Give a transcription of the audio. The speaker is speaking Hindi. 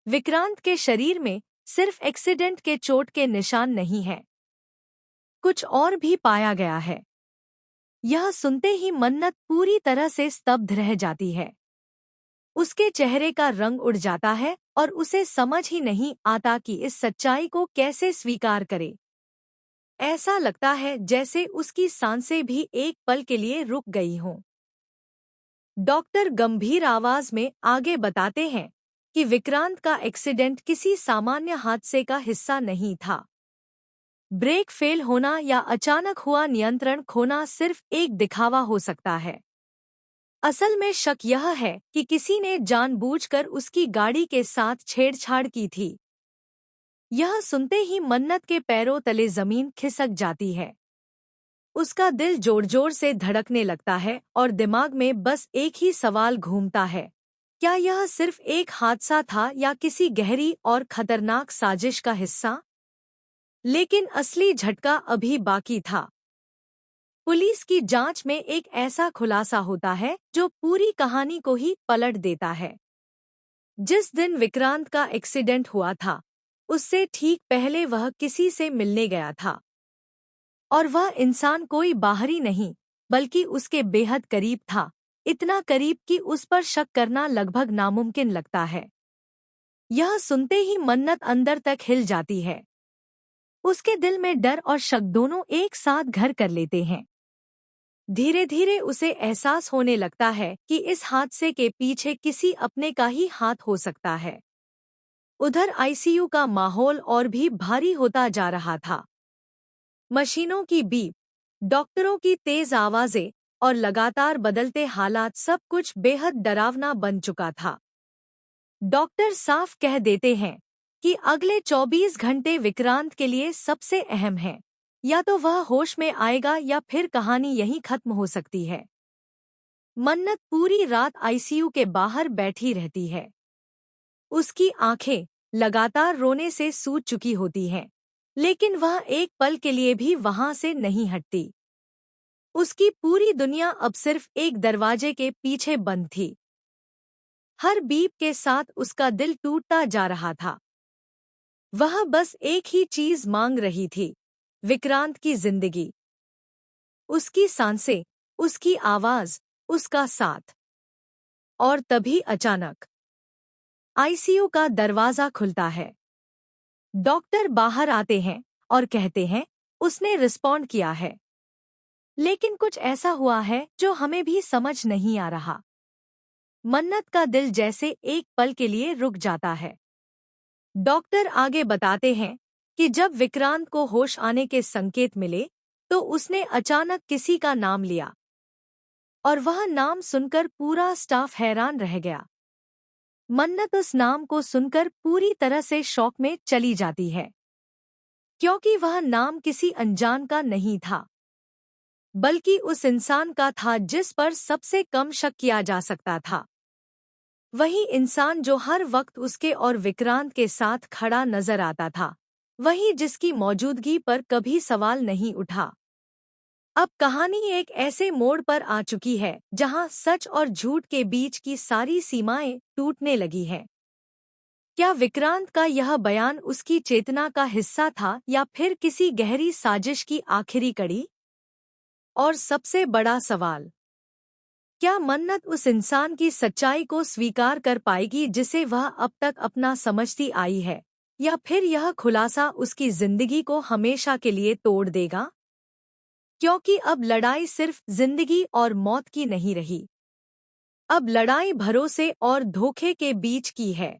विक्रांत के शरीर में सिर्फ एक्सीडेंट के चोट के निशान नहीं हैं, कुछ और भी पाया गया है। यह सुनते ही मन्नत पूरी तरह से स्तब्ध रह जाती है। उसके चेहरे का रंग उड़ जाता है और उसे समझ ही नहीं आता कि इस सच्चाई को कैसे स्वीकार करे। ऐसा लगता है जैसे उसकी सांसें भी एक पल के लिए रुक गई हों। डॉक्टर गंभीर आवाज में आगे बताते हैं कि विक्रांत का एक्सीडेंट किसी सामान्य हादसे का हिस्सा नहीं था। ब्रेक फेल होना या अचानक हुआ नियंत्रण खोना सिर्फ एक दिखावा हो सकता है। असल में शक यह है कि किसी ने जानबूझकर उसकी गाड़ी के साथ छेड़छाड़ की थी। यह सुनते ही मन्नत के पैरों तले जमीन खिसक जाती है। उसका दिल जोर जोर से धड़कने लगता है और दिमाग में बस एक ही सवाल घूमता है, क्या यह सिर्फ एक हादसा था या किसी गहरी और खतरनाक साजिश का हिस्सा? लेकिन असली झटका अभी बाकी था। पुलिस की जांच में एक ऐसा खुलासा होता है जो पूरी कहानी को ही पलट देता है। जिस दिन विक्रांत का एक्सीडेंट हुआ था, उससे ठीक पहले वह किसी से मिलने गया था। और वह इंसान कोई बाहरी नहीं, बल्कि उसके बेहद करीब था, इतना करीब कि उस पर शक करना लगभग नामुमकिन लगता है। यह सुनते ही मन्नत अंदर तक हिल जाती है। उसके दिल में डर और शक दोनों एक साथ घर कर लेते हैं। धीरे धीरे उसे एहसास होने लगता है कि इस हादसे के पीछे किसी अपने का ही हाथ हो सकता है। उधर आईसीयू का माहौल और भी भारी होता जा रहा था। मशीनों की बीप, डॉक्टरों की तेज आवाजें और लगातार बदलते हालात, सब कुछ बेहद डरावना बन चुका था। डॉक्टर साफ कह देते हैं कि अगले 24 घंटे विक्रांत के लिए सबसे अहम हैं। या तो वह होश में आएगा या फिर कहानी यहीं खत्म हो सकती है। मन्नत पूरी रात आईसीयू के बाहर बैठी रहती है। उसकी आंखें लगातार रोने से सूज चुकी होती हैं, लेकिन वह एक पल के लिए भी वहां से नहीं हटती। उसकी पूरी दुनिया अब सिर्फ एक दरवाजे के पीछे बंद थी। हर बीप के साथ उसका दिल टूटता जा रहा था। वह बस एक ही चीज मांग रही थी, विक्रांत की जिंदगी, उसकी सांसें, उसकी आवाज, उसका साथ। और तभी अचानक आईसीयू का दरवाजा खुलता है। डॉक्टर बाहर आते हैं और कहते हैं उसने रिस्पॉन्ड किया है। लेकिन कुछ ऐसा हुआ है जो हमें भी समझ नहीं आ रहा। मन्नत का दिल जैसे एक पल के लिए रुक जाता है। डॉक्टर आगे बताते हैं कि जब विक्रांत को होश आने के संकेत मिले तो उसने अचानक किसी का नाम लिया, और वह नाम सुनकर पूरा स्टाफ हैरान रह गया। मन्नत उस नाम को सुनकर पूरी तरह से शॉक में चली जाती है, क्योंकि वह नाम किसी अनजान का नहीं था, बल्कि उस इंसान का था जिस पर सबसे कम शक किया जा सकता था। वही इंसान जो हर वक्त उसके और विक्रांत के साथ खड़ा नजर आता था, वही जिसकी मौजूदगी पर कभी सवाल नहीं उठा। अब कहानी एक ऐसे मोड़ पर आ चुकी है जहां सच और झूठ के बीच की सारी सीमाएं टूटने लगी हैं। क्या विक्रांत का यह बयान उसकी चेतना का हिस्सा था या फिर किसी गहरी साजिश की आखिरी कड़ी? और सबसे बड़ा सवाल, क्या मन्नत उस इंसान की सच्चाई को स्वीकार कर पाएगी जिसे वह अब तक अपना समझती आई है, या फिर यह खुलासा उसकी जिंदगी को हमेशा के लिए तोड़ देगा? क्योंकि अब लड़ाई सिर्फ जिंदगी और मौत की नहीं रही। अब लड़ाई भरोसे और धोखे के बीच की है।